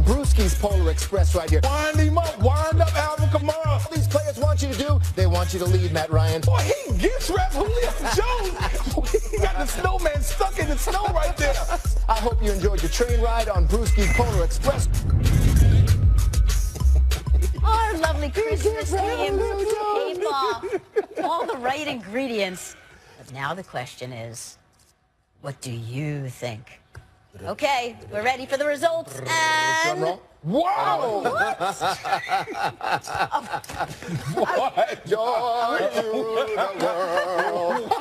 Brewski's Polar Express right here. Wind him up, wind up Alvin Kamara. All these players want you to do, they want you to lead, Matt Ryan. Boy, he gets rap Julio Jones. He got the snowman stuck in the snow right there. I hope you enjoyed your train ride on Brewski's Polar Express. Our lovely Christmas theme, all the right ingredients. But now the question is, what do you think? Okay, we're ready for the results, and... Whoa! What? What? Joy to the world.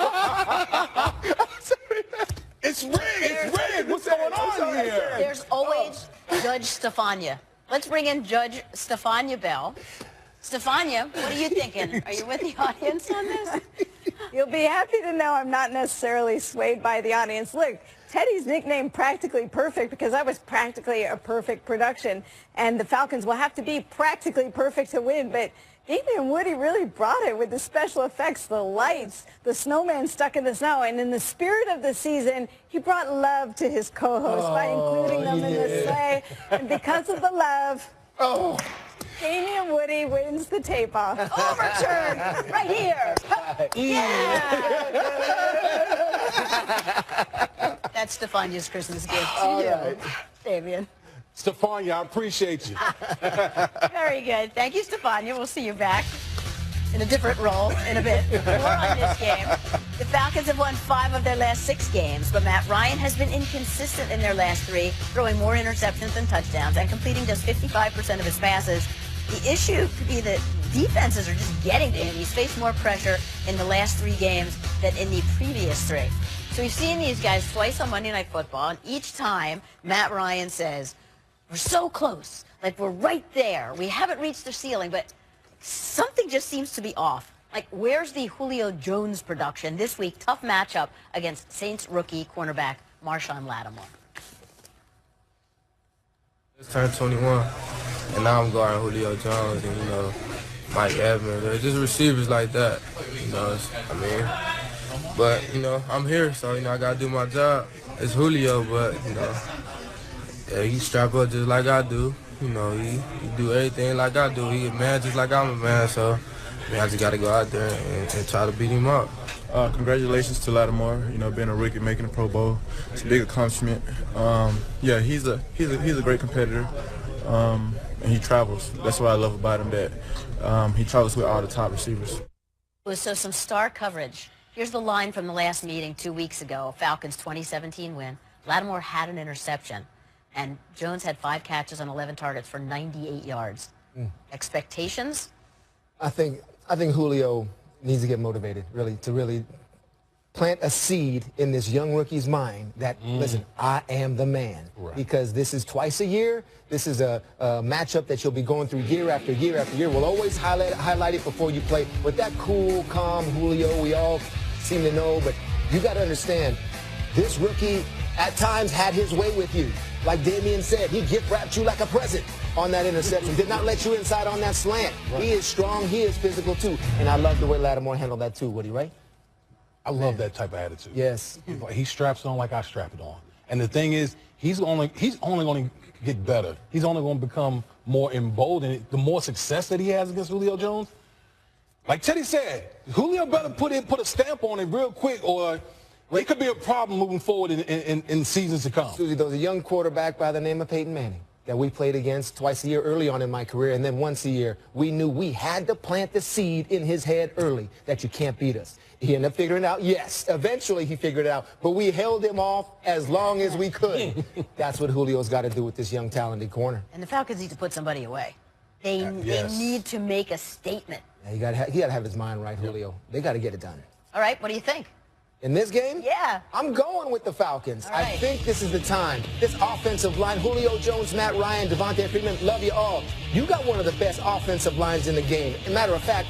It's rigged! It's rigged! What's going on here? There's always Judge Stefania. Let's bring in Judge Stefania Bell. Stefania, what are you thinking? Are you with the audience on this? You'll be happy to know I'm not necessarily swayed by the audience. Look, Teddy's nicknamed Practically Perfect because that was practically a perfect production, and the Falcons will have to be practically perfect to win, but Damien Woody really brought it with the special effects, the lights, the snowman stuck in the snow, and in the spirit of the season, he brought love to his co-hosts by including them in the sleigh, and because of the love, Damien Woody wins the tape-off. Overturn right here. Yeah. That's Stefania's Christmas gift to you, Right. Damien. Stefania, I appreciate you. Very good. Thank you, Stefania. We'll see you back in a different role in a bit. More on this game. The Falcons have won 5 of their last 6 games, but Matt Ryan has been inconsistent in their last 3, throwing more interceptions than touchdowns and completing just 55% of his passes. The issue could be that defenses are just getting to him. He's faced more pressure in the last 3 games than in the previous 3. So we've seen these guys twice on Monday Night Football, and each time Matt Ryan says, we're so close, like we're right there. We haven't reached the ceiling, but something just seems to be off. Like, where's the Julio Jones production this week? Tough matchup against Saints rookie cornerback Marshawn Lattimore. Just turned 21, and now I'm guarding Julio Jones and, Mike Evans. They're just receivers like that, But, I'm here, so, I got to do my job. It's Julio, but, yeah, he strap up just like I do. He do everything like I do. He a man just like I'm a man, so I just got to go out there and try to beat him up. Congratulations to Lattimore, being a rookie, making a Pro Bowl. It's a big accomplishment. Yeah, he's a great competitor, and he travels. That's what I love about him, that he travels with all the top receivers. So some star coverage. Here's the line from the last meeting 2 weeks ago, Falcons 2017 win. Lattimore had an interception, and Jones had 5 catches on 11 targets for 98 yards. Expectations? I think Julio needs to get motivated, to really plant a seed in this young rookie's mind that, listen, I am the man. Right. Because this is twice a year. This is a matchup that you'll be going through year after year after year. We'll always highlight it before you play. With that cool, calm Julio we all seem to know, but you got to understand, this rookie at times had his way with you. Like Damien said, he gift-wrapped you like a present on that interception. Did not let you inside on that slant. Right. He is strong. He is physical, too. And I love the way Lattimore handled that, too, Woody, right? I love that type of attitude. Yes. He straps it on like I strap it on. And the thing is, he's only going to get better. He's only going to become more emboldened. The more success that he has against Julio Jones, like Teddy said, Julio better put a stamp on it real quick, or it could be a problem moving forward in seasons to come. Susie, there was a young quarterback by the name of Peyton Manning that we played against twice a year early on in my career, and then once a year. We knew we had to plant the seed in his head early that you can't beat us. He ended up figuring it out. Yes, eventually he figured it out, but we held him off as long as we could. That's what Julio's got to do with this young, talented corner. And the Falcons need to put somebody away. They need to make a statement. Yeah, he got to have his mind right, Julio. They got to get it done. All right, what do you think? In this game? Yeah. I'm going with the Falcons. All right. I think this is the time. This offensive line, Julio Jones, Matt Ryan, Devontae Freeman, love you all. You got one of the best offensive lines in the game. As a matter of fact,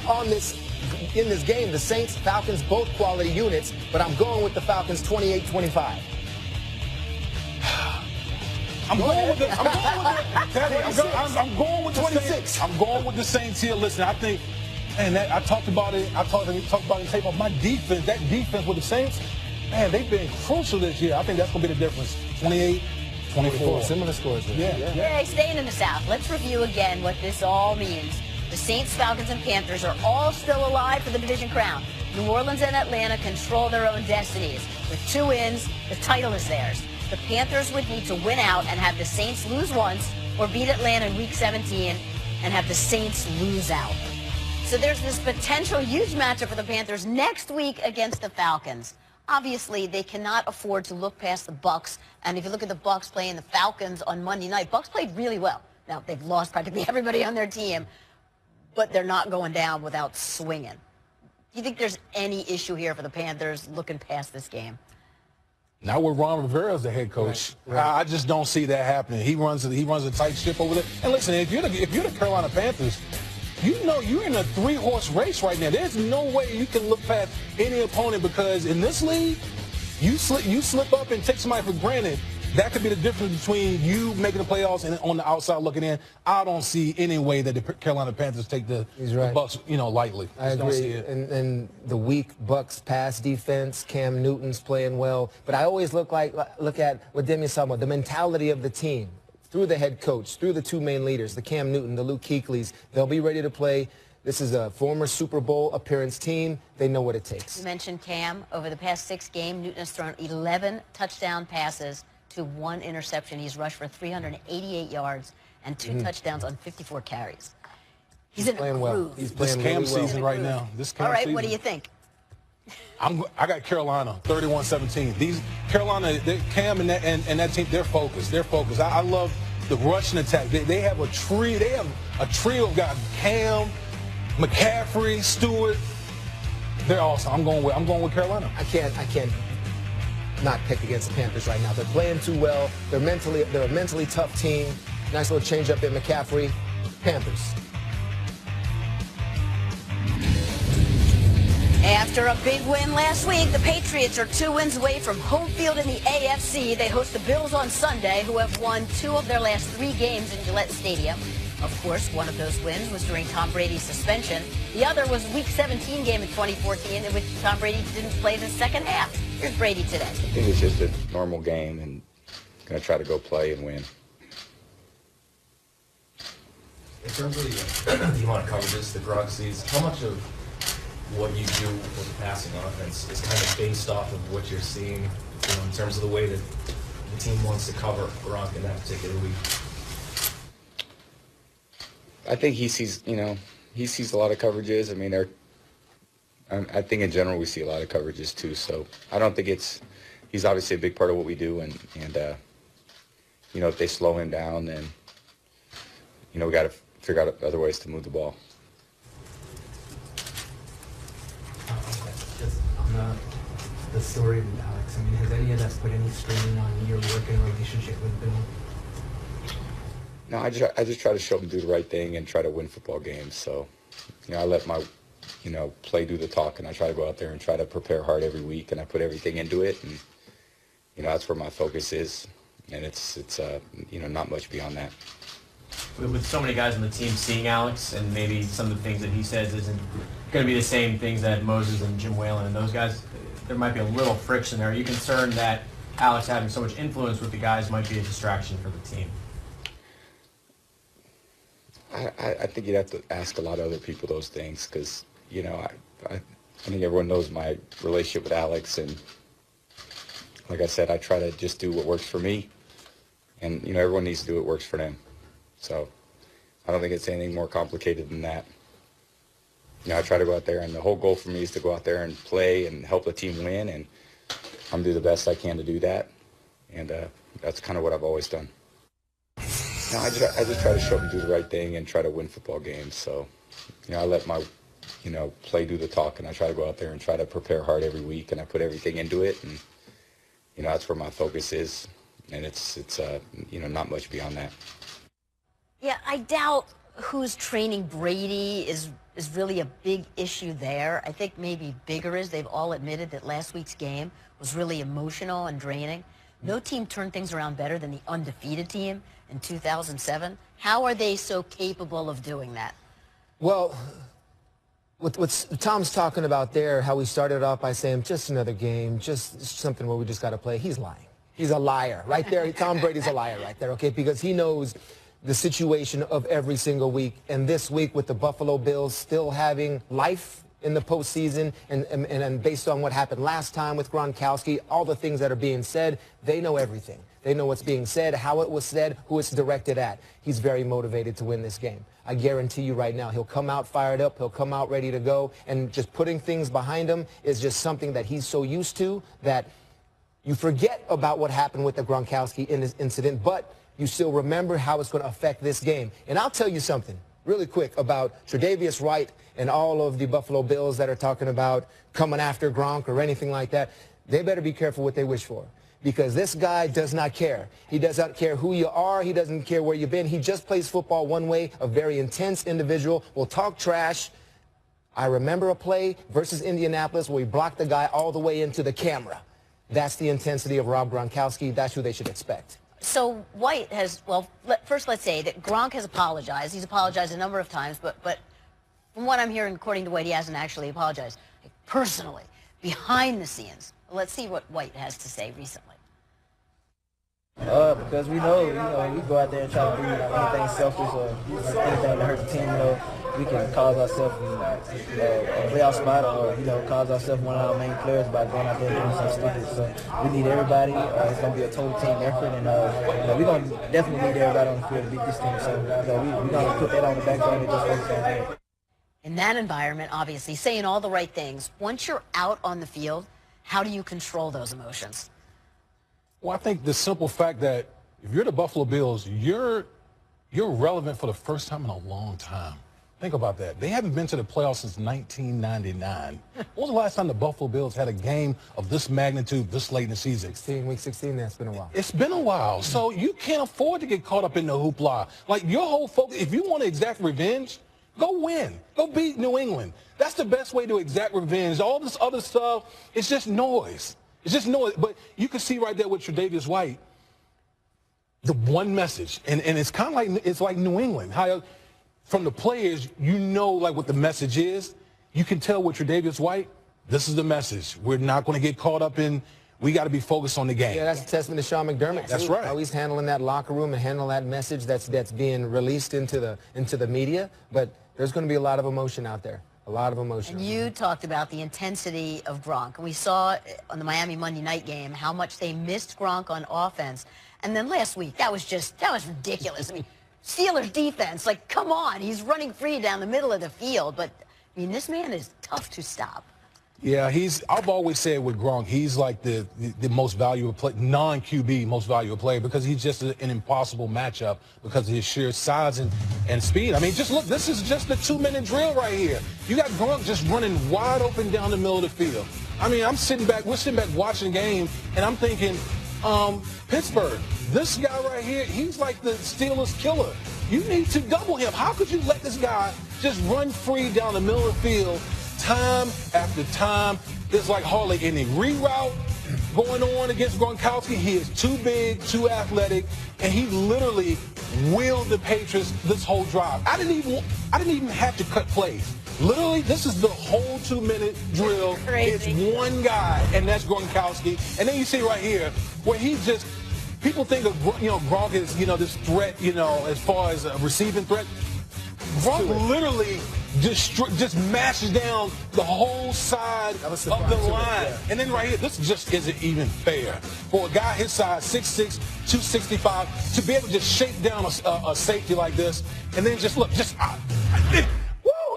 in this game, the Saints, Falcons, both quality units, but I'm going with the Falcons 28-25. I'm going with the 26. Saints. I'm going with the Saints here. Listen, I think, man, I talked about it. I talked about it in tape of my defense. That defense with the Saints, man, they've been crucial this year. I think that's going to be the difference. 28-25. 24. Similar scores. There. Yeah, staying in the South. Let's review again what this all means. The Saints, Falcons, and Panthers are all still alive for the division crown. New Orleans and Atlanta control their own destinies. With 2 wins, the title is theirs. The Panthers would need to win out and have the Saints lose once, or beat Atlanta in Week 17 and have the Saints lose out. So there's this potential huge matchup for the Panthers next week against the Falcons. Obviously, they cannot afford to look past the Bucs. And if you look at the Bucs playing the Falcons on Monday night, Bucs played really well. Now, they've lost practically everybody on their team, but they're not going down without swinging. Do you think there's any issue here for the Panthers looking past this game? Not with Ron Rivera as the head coach. Right. I just don't see that happening. He runs a tight ship over there. And listen, if you're the Carolina Panthers, you know you're in a 3-horse race right now. There's no way you can look past any opponent, because in this league, you slip up and take somebody for granted. That could be the difference between you making the playoffs and on the outside looking in. I don't see any way that the Carolina Panthers take the Bucs, lightly. I agree. Don't see it. And the weak Bucs pass defense, Cam Newton's playing well. But I always look at what Demian's talking about, the mentality of the team. Through the head coach, through the 2 main leaders, the Cam Newton, the Luke Kuechly's, they'll be ready to play. This is a former Super Bowl appearance team. They know what it takes. You mentioned Cam. Over the past 6 games, Newton has thrown 11 touchdown passes to 1 interception. He's rushed for 388 yards and 2 touchdowns on 54 carries. He's playing well. He's playing this Cam really well. season right now. This Cam All right, season. what do you think? I got Carolina 31-17. These Carolina, Cam and that team, they're focused. They're focused. I love the rushing attack. They have a trio. They have a trio of guys: Cam, McCaffrey, Stewart. They're awesome. I'm going with Carolina. I can't not pick against the Panthers right now. They're playing too well. They're a mentally tough team. Nice little change up in McCaffrey. Panthers. After a big win last week, the Patriots are 2 wins away from home field in the AFC. They host the Bills on Sunday, who have won 2 of their last 3 games in Gillette Stadium. Of course, one of those wins was during Tom Brady's suspension. The other was Week 17 game in 2014, in which Tom Brady didn't play the second half. Here's Brady today. I think it's just a normal game, and going to try to go play and win. In terms of the amount of coverages, the drug sees, how much of what you do with the passing offense is kind of based off of what you're seeing, in terms of the way that the team wants to cover Gronk in that particular week? I think he sees a lot of coverages. I mean, I think in general we see a lot of coverages too. So I don't think he's obviously a big part of what we do, and if they slow him down, then we got to figure out other ways to move the ball. Just on the story with Alex, I mean, has any of that put any strain on your working relationship with Bill? No, I just try to show him to do the right thing and try to win football games. So, I let my, play do the talk, and I try to go out there and try to prepare hard every week, and I put everything into it, and that's where my focus is, and it's not much beyond that. With so many guys on the team seeing Alex, and maybe some of the things that he says isn't going to be the same things that Moses and Jim Whalen and those guys, there might be a little friction there. Are you concerned that Alex having so much influence with the guys might be a distraction for the team? I think you'd have to ask a lot of other people those things, because, I think everyone knows my relationship with Alex, and like I said, I try to just do what works for me, and, everyone needs to do what works for them. So I don't think it's anything more complicated than that. I try to go out there, and the whole goal for me is to go out there and play and help the team win, and I'm do the best I can to do that, and that's kind of what I've always done. No, I just try to show them to do the right thing and try to win football games. So, I let my, play do the talk, and I try to go out there and try to prepare hard every week, and I put everything into it, and, that's where my focus is, and it's not much beyond that. Yeah, I doubt who's training Brady is really a big issue there. I think maybe bigger is they've all admitted that last week's game was really emotional and draining. No team turned things around better than the undefeated team in 2007. How are they so capable of doing that? Well, what Tom's talking about there, how we started off by saying just another game, just something where we just got to play, he's lying. He's a liar. Right there, Tom Brady's a liar right there, okay? Because he knows the situation of every single week. And this week with the Buffalo Bills still having life in the postseason and based on what happened last time with Gronkowski, all the things that are being said, they know everything. They know what's being said, how it was said, who it's directed at. He's very motivated to win this game. I guarantee you right now, he'll come out fired up, he'll come out ready to go, and just putting things behind him is just something that he's so used to that you forget about what happened with the Gronkowski incident, but you still remember how it's going to affect this game. And I'll tell you something really quick about Tre'Davious White and all of the Buffalo Bills that are talking about coming after Gronk or anything like that. They better be careful what they wish for, because this guy does not care. He does not care who you are. He doesn't care where you've been. He just plays football one way, a very intense individual, will talk trash. I remember a play versus Indianapolis where he blocked the guy all the way into the camera. That's the intensity of Rob Gronkowski. That's who they should expect. So White has, well, first let's say that Gronk has apologized. He's apologized a number of times, but from what I'm hearing, according to White, he hasn't actually apologized personally, behind the scenes. Let's see what White has to say recently. Because we know, we go out there and try to do anything selfish or anything to hurt the team. We can cause ourselves a playoff spot or, cause ourselves one of our main players by going out there and doing something stupid. So we need everybody. It's going to be a total team effort, and we're going to definitely need everybody on the field to beat this team. So we're going to put that on the back burner and just focus on that. In that environment, obviously, saying all the right things. Once you're out on the field, how do you control those emotions? Well, I think the simple fact that if you're the Buffalo Bills, you're relevant for the first time in a long time. Think about that. They haven't been to the playoffs since 1999. When was the last time the Buffalo Bills had a game of this magnitude this late in the season? Week 16, that's been a while. It's been a while. So you can't afford to get caught up in the hoopla. Like, your whole focus, if you want to exact revenge, go win. Go beat New England. That's the best way to exact revenge. All this other stuff, it's just noise. It's just noise. But you can see right there with Tre'Davious White, the one message. And it's kind of like, it's like New England. How from the players, like what the message is. You can tell with Tre'Davious White, this is the message. We're not going to get caught up in, we got to be focused on the game. Yeah, that's a testament to Sean McDermott. That's too. right. How he's handling that locker room and handling that message that's being released into the media. But there's going to be a lot of emotion out there. A lot of emotion. And you talked about the intensity of Gronk. And we saw on the Miami Monday night game how much they missed Gronk on offense. And then last week, that was ridiculous. I mean, Steelers defense, like, come on. He's running free down the middle of the field. But, I mean, this man is tough to stop. Yeah, I've always said with Gronk, he's like the most valuable player, non-QB most valuable player, because he's just an impossible matchup because of his sheer size and speed. I mean, just look, this is just the 2-minute drill right here. You got Gronk just running wide open down the middle of the field. I mean, we're sitting back watching the game, and I'm thinking, Pittsburgh, this guy right here, he's like the Steelers killer. You need to double him. How could you let this guy just run free down the middle of the field time after time? There's like hardly any reroute going on against Gronkowski. He is too big, too athletic, and he literally willed the Patriots this whole drive. I didn't even have to cut plays. Literally, this is the whole 2-minute drill. Crazy. It's one guy, and that's Gronkowski. And then you see right here where he just, people think of, Gronk is, this threat, as far as a receiving threat. Gronk literally just mashes down the whole side of the line. Yeah. And then right here, this just isn't even fair. For a guy his size, 6'6", 265, to be able to just shake down a safety like this, and then just look,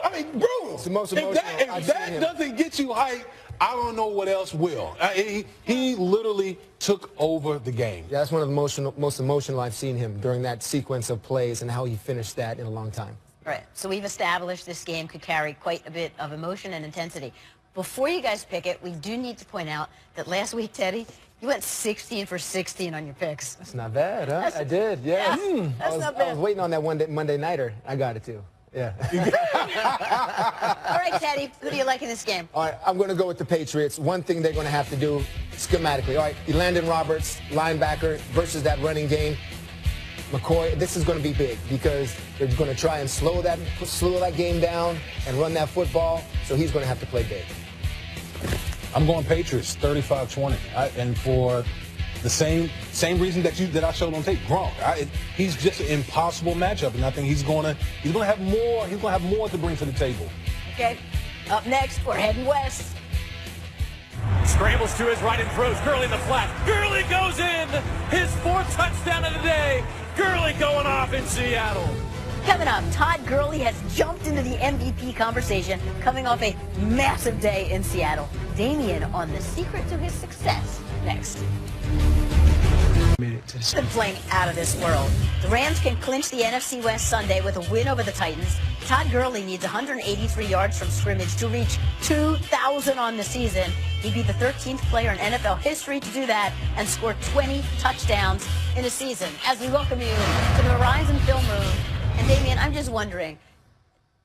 I mean, bro, it's the most emotional. If that doesn't get you hyped, I don't know what else will. He literally took over the game. Yeah, that's one of the most emotional I've seen him during that sequence of plays and how he finished that in a long time. All right, so we've established this game could carry quite a bit of emotion and intensity. Before you guys pick it, we do need to point out that last week, Teddy, you went 16 for 16 on your picks. That's not bad, huh? I did, yeah. That's not bad. I was waiting on that Monday nighter. I got it, too. Yeah. All right, Teddy, who do you like in this game? All right, I'm going to go with the Patriots. One thing they're going to have to do schematically. All right, Landon Roberts, linebacker, versus that running game. McCoy, this is going to be big because they're going to try and slow that game down and run that football, so he's going to have to play big. I'm going Patriots, 35-20. And for The same reason that I showed on tape. Gronk. He's just an impossible matchup, and I think he's gonna have more. He's gonna have more to bring to the table. Okay. Up next, we're heading west. Scrambles to his right and throws. Gurley in the flat. Gurley goes in. His 4th touchdown of the day. Gurley going off in Seattle. Coming up, Todd Gurley has jumped into the MVP conversation, coming off a massive day in Seattle. Damian on the secret to his success. Next. Been playing out of this world. The Rams can clinch the NFC West Sunday with a win over the Titans. Todd Gurley needs 183 yards from scrimmage to reach 2,000 on the season. He'd be the 13th player in NFL history to do that and score 20 touchdowns in a season. As we welcome you to the Horizon Film Room. And Damian, I'm just wondering,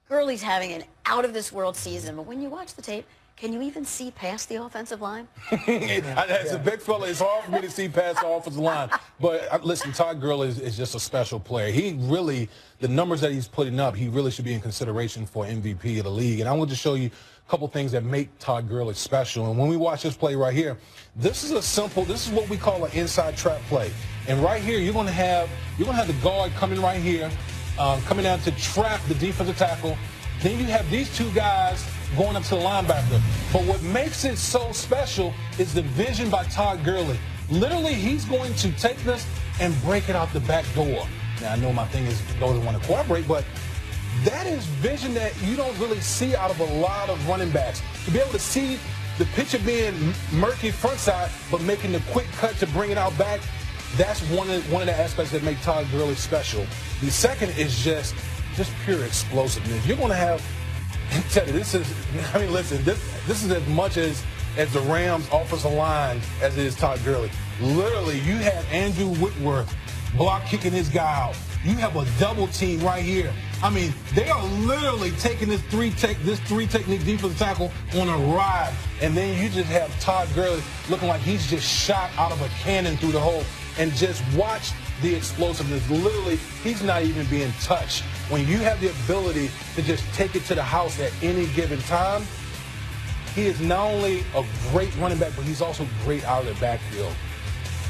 Gurley's having an out-of-this-world season, but when you watch the tape, can you even see past the offensive line? As a big fella, it's hard for me to see past the offensive line. But listen, Todd Gurley is just a special player. He really, the numbers that he's putting up, he really should be in consideration for MVP of the league. And I want to show you a couple things that make Todd Gurley special. And when we watch this play right here, this is what we call an inside trap play. And right here, you're going to have the guard coming right here, coming out to trap the defensive tackle. Then you have these two guys going up to the linebacker. But what makes it so special is the vision by Todd Gurley. Literally, he's going to take this and break it out the back door. Now, I know my thing is doesn't want to cooperate, but that is vision that you don't really see out of a lot of running backs. To be able to see the picture being murky front side, but making the quick cut to bring it out back, that's one of the aspects that make Todd Gurley special. The second is just pure explosiveness. You're going to have, Teddy, listen, this is as much as the Rams' offensive line as it is Todd Gurley. Literally, you have Andrew Whitworth block kicking his guy out. You have a double team right here. I mean, they are literally taking this three technique defensive tackle on a ride, and then you just have Todd Gurley looking like he's just shot out of a cannon through the hole. And just watch the explosiveness. Literally, he's not even being touched. When you have the ability to just take it to the house at any given time, he is not only a great running back, but he's also great out of the backfield.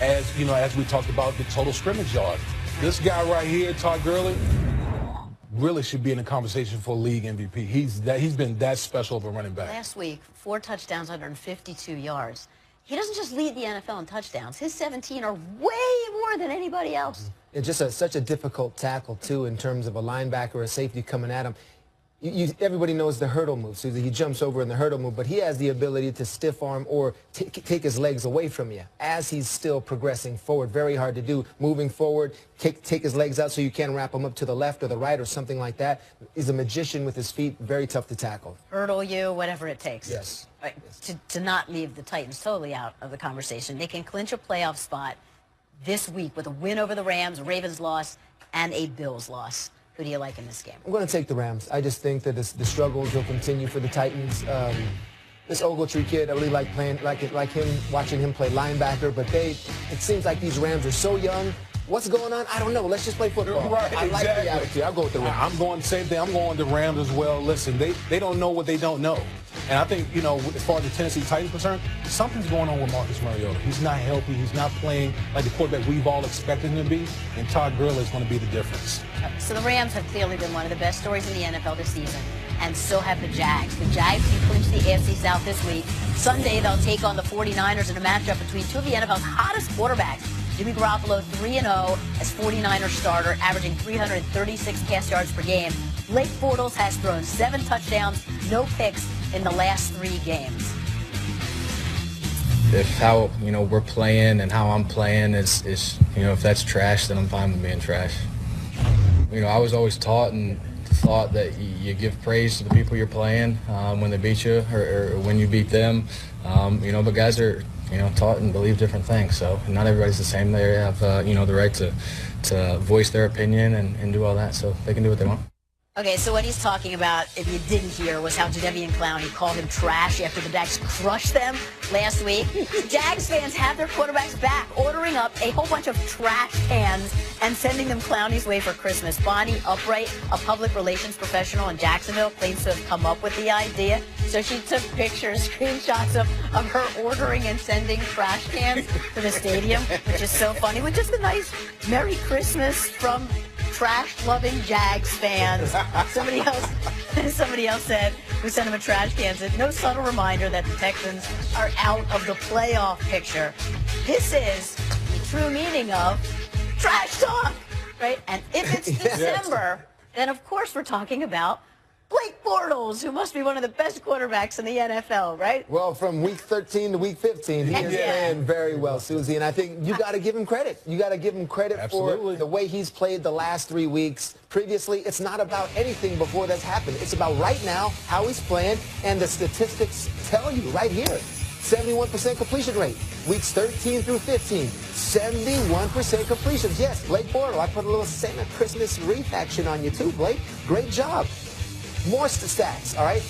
As you know, as we talked about the total scrimmage yard. This guy right here, Todd Gurley, really should be in the conversation for league MVP. He's been that special of a running back. Last week, 4 touchdowns, 152 yards. He doesn't just lead the NFL in touchdowns. His 17 are way more than anybody else. It's just such a difficult tackle, too, in terms of a linebacker or a safety coming at him. Everybody knows the hurdle move, so he jumps over in the hurdle move, but he has the ability to stiff arm or take his legs away from you as he's still progressing forward. Very hard to do. Moving forward, take his legs out so you can't wrap him up to the left or the right or something like that. He's a magician with his feet. Very tough to tackle. Hurdle you, whatever it takes. Yes. To not leave the Titans totally out of the conversation. They can clinch a playoff spot this week with a win over the Rams, a Ravens loss, and a Bills loss. Who do you like in this game? I'm going to take the Rams. I just think that the struggles will continue for the Titans. This Ogletree kid, I really like playing like him, watching him play linebacker. But it seems like these Rams are so young. What's going on? I don't know. Let's just play football. Right, I like the attitude. I'll go with the Rams. I'm going the same thing. I'm going with the Rams as well. Listen, they don't know what they don't know. And I think, you know, as far as the Tennessee Titans are concerned, something's going on with Marcus Mariota. He's not healthy. He's not playing like the quarterback we've all expected him to be. And Todd Gurley is going to be the difference. So the Rams have clearly been one of the best stories in the NFL this season. And so have the Jags. The Jags can clinch the NFC South this week. Sunday, they'll take on the 49ers in a matchup between two of the NFL's hottest quarterbacks. Jimmy Garoppolo 3-0 as 49er starter, averaging 336 pass yards per game. Blake Bortles has thrown 7 touchdowns, no picks in the last 3 games. If how we're playing and how I'm playing is if that's trash, then I'm fine with being trash. I was always taught and thought that you give praise to the people you're playing when they beat you or when you beat them. But guys are taught and believe different things. So not everybody's the same. They have the right to voice their opinion and do all that. So they can do what they want. Okay, so what he's talking about, if you didn't hear, was how Jadeveon Clowney called him trash after the Jags crushed them last week. Jags fans have their quarterbacks back, ordering up a whole bunch of trash cans and sending them Clowney's way for Christmas. Bonnie Upright, a public relations professional in Jacksonville, claims to have come up with the idea. So she took pictures, screenshots of her ordering and sending trash cans to the stadium, which is so funny, with just a nice Merry Christmas from trash-loving Jags fans. Somebody else said, who sent him a trash can, said, no subtle reminder that the Texans are out of the playoff picture. This is the true meaning of trash talk, right? And if it's December, then of course we're talking about Blake Bortles, who must be one of the best quarterbacks in the NFL, right? Well, from week 13 to week 15, he is playing very well, Susie. And I think you got to give him credit. You got to give him credit for the way he's played the last 3 weeks. Previously, it's not about anything before that's happened. It's about right now, how he's playing, and the statistics tell you right here. 71% completion rate. Weeks 13 through 15, 71% completions. Yes, Blake Bortles. I put a little Santa Christmas wreath action on you too, Blake. Great job. More stats, all right?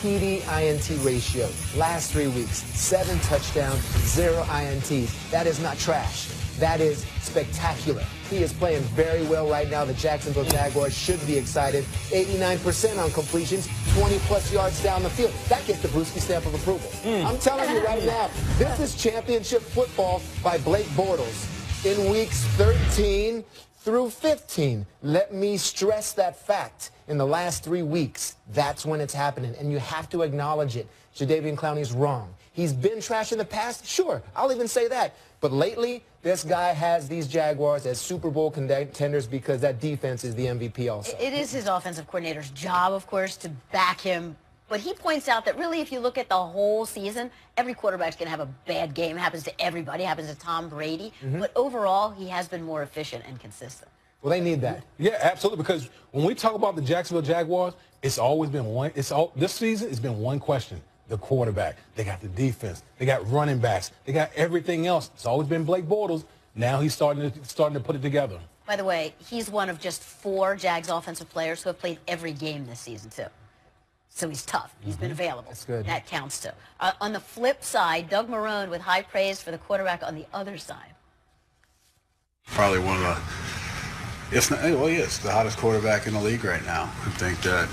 TD-INT ratio, last 3 weeks, 7 touchdowns, 0 INTs. That is not trash. That is spectacular. He is playing very well right now. The Jacksonville Jaguars should be excited. 89% on completions, 20-plus yards down the field. That gets the Brewski stamp of approval. I'm telling you right now, this is championship football by Blake Bortles in weeks 13 through 15. Let me stress that fact. In the last 3 weeks, that's when it's happening, and you have to acknowledge it. Jadeveon Clowney's wrong. He's been trash in the past, sure, I'll even say that. But lately, this guy has these Jaguars as Super Bowl contenders because that defense is the MVP also. It is his offensive coordinator's job, of course, to back him. But he points out that really, if you look at the whole season, every quarterback's going to have a bad game. It happens to everybody. It happens to Tom Brady. But overall, he has been more efficient and consistent. Well, they need that. Yeah, absolutely. Because when we talk about the Jacksonville Jaguars, it's always been one. This season, it's been one question: the quarterback. They got the defense. They got running backs. They got everything else. It's always been Blake Bortles. Now he's starting to put it together. By the way, he's one of just 4 Jags offensive players who have played every game this season too. So he's tough. He's been available. That's good. That counts too. On the flip side, Doug Marrone with high praise for the quarterback on the other side. Probably one of the. It's not, well, he is the hottest quarterback in the league right now. I think that,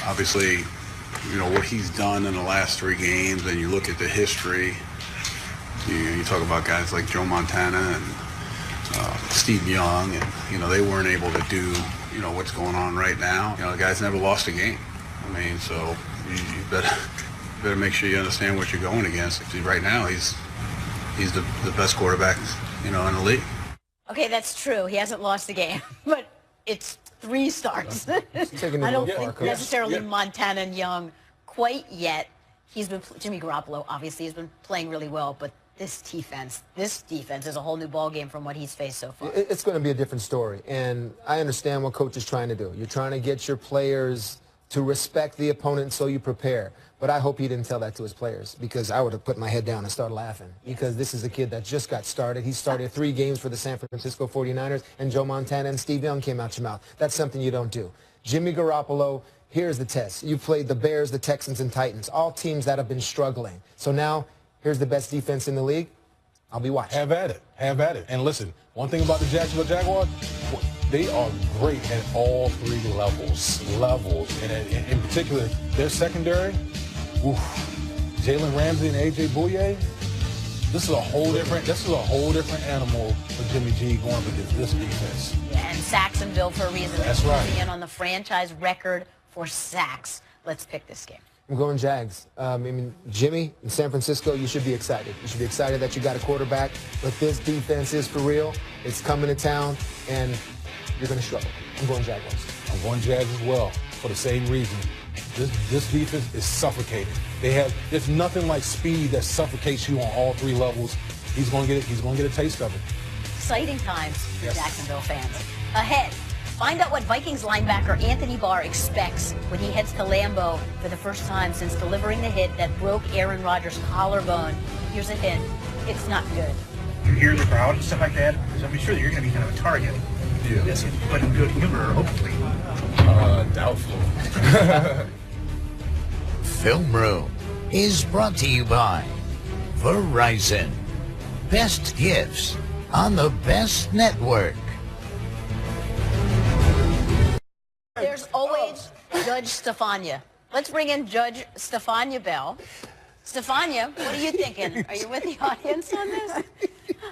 obviously, what he's done in the last 3 games, and you look at the history, you talk about guys like Joe Montana and Steve Young, and, they weren't able to do, what's going on right now. The guy's never lost a game. I mean, so you better make sure you understand what you're going against. Right now, he's the best quarterback, in the league. Okay, that's true. He hasn't lost a game, but it's 3 starts. I don't think necessarily Montana and Young quite yet. Jimmy Garoppolo obviously has been playing really well, but this defense is a whole new ballgame from what he's faced so far. It's going to be a different story, and I understand what Coach is trying to do. You're trying to get your players to respect the opponent so you prepare. But I hope he didn't tell that to his players, because I would have put my head down and started laughing, because this is a kid that just got started. He started 3 games for the San Francisco 49ers, and Joe Montana and Steve Young came out your mouth. That's something you don't do. Jimmy Garoppolo, here's the test. You played the Bears, the Texans, and Titans, all teams that have been struggling. So now, here's the best defense in the league. I'll be watching. Have at it. Have at it. And listen, one thing about the Jacksonville Jaguars, they are great at all 3 levels. And in particular, their secondary, Jalen Ramsey and A.J. Bouye, this is a whole different animal for Jimmy G going up against this defense. Yeah, and Saxonville for a reason. That's right. In on the franchise record for sacks. Let's pick this game. I'm going Jags. Jimmy in San Francisco, you should be excited. You should be excited that you got a quarterback, but this defense is for real. It's coming to town, and you're going to struggle. I'm going Jaguars. I'm going Jags as well for the same reason. This defense is suffocating. There's nothing like speed that suffocates you on all 3 levels. He's going to get a taste of it. Exciting times for Jacksonville fans. Ahead, find out what Vikings linebacker Anthony Barr expects when he heads to Lambeau for the first time since delivering the hit that broke Aaron Rodgers' collarbone. Here's a hint. It's not good. can hear the crowd and stuff like that. So I'm sure that you're going to be kind of a target. Yeah. Yes, but in good humor, hopefully. Doubtful. Film Room is brought to you by Verizon. Best gifts on the best network. There's always Judge Stefania. Let's bring in Judge Stefania Bell. Stefania, what are you thinking? Are you with the audience on this?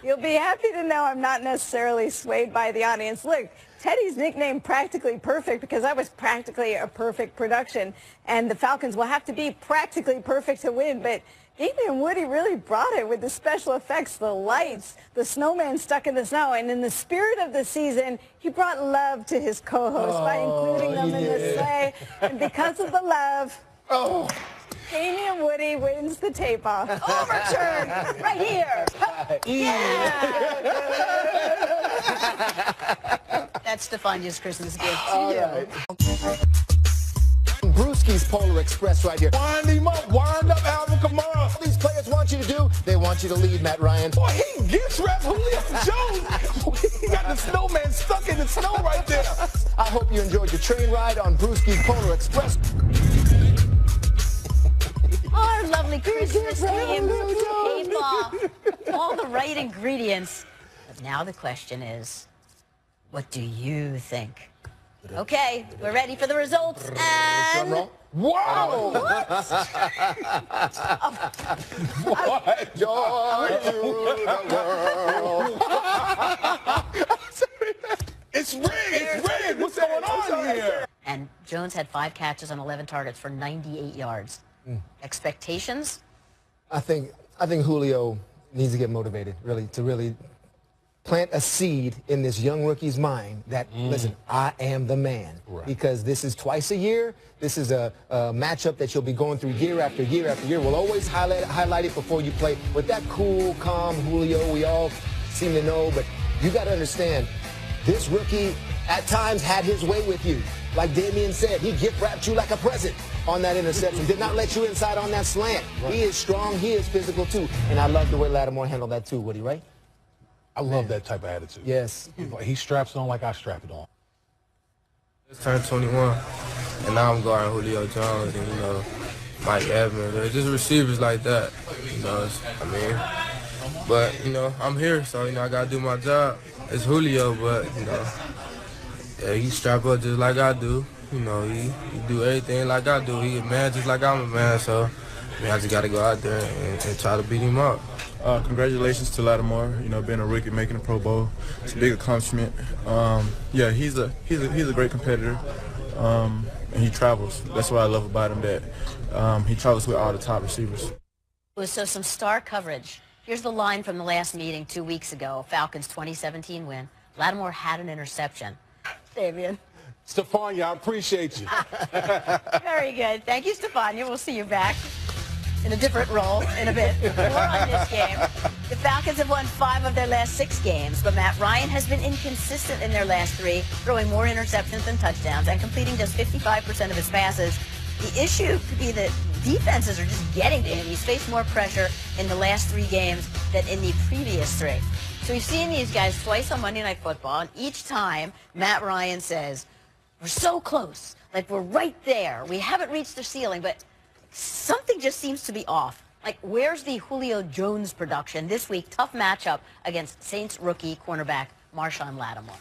You'll be happy to know I'm not necessarily swayed by the audience. Look, Teddy's nicknamed Practically Perfect because I was practically a perfect production, and the Falcons will have to be practically perfect to win, but Ethan Woody really brought it with the special effects, the lights, the snowman stuck in the snow, and in the spirit of the season, he brought love to his co-hosts by including them in the sleigh, and because of the love, Damian Woody wins the tape-off. Overturn right here. Yeah. That's Stefania's Christmas gift to you. Right. Brewski's Polar Express right here. Wind him up. Wind up Alvin Kamara. All these players want you to do, they want you to lead, Matt Ryan. Boy, he gets rep Julio Jones. He got the snowman stuck in the snow right there. I hope you enjoyed your train ride on Brewski's Polar Express. Our lovely Christmas theme, tape-off, all the right ingredients. But now the question is, what do you think? Okay, we're ready for the results, and... Wow! What? What? Joy to the world. It's rigged! It's rigged! What's going on here? And Jones had 5 catches on 11 targets for 98 yards. Expectations? I think Julio needs to get motivated, to really plant a seed in this young rookie's mind that, listen, I am the man. Right. Because this is twice a year. This is a matchup that you'll be going through year after year after year. We'll always highlight it before you play. With that cool, calm Julio we all seem to know, but you got to understand, this rookie at times had his way with you. Like Damian said, he gift-wrapped you like a present on that interception. Did not let you inside on that slant. Right. He is strong. He is physical, too. And I love the way Lattimore handled that, too, Woody, right? I love that type of attitude. Yes. He straps it on like I strap it on. Just turned 21, and now I'm guarding Julio Jones and, Mike Evans. Just receivers like that, But, I'm here, so, I got to do my job. It's Julio, but, yeah, he strap up just like I do. He do everything like I do. He a man just like I'm a man, so I just got to go out there and try to beat him up. Congratulations to Lattimore, being a rookie, making a Pro Bowl. It's a big accomplishment. Yeah, he's a great competitor, and he travels. That's what I love about him, that he travels with all the top receivers. So some star coverage. Here's the line from the last meeting 2 weeks ago, Falcons 2017 win. Lattimore had an interception. Damian. Stefania, I appreciate you. Very good. Thank you, Stefania. We'll see you back in a different role in a bit. More on this game. The Falcons have won 5 of their last 6 games, but Matt Ryan has been inconsistent in their last 3, throwing more interceptions than touchdowns and completing just 55% of his passes. The issue could be that defenses are just getting to him. He's faced more pressure in the last 3 games than in the previous 3. So we've seen these guys twice on Monday Night Football, and each time Matt Ryan says, we're so close, like we're right there. We haven't reached the ceiling, but something just seems to be off. Like, where's the Julio Jones production this week? Tough matchup against Saints rookie cornerback Marshawn Lattimore.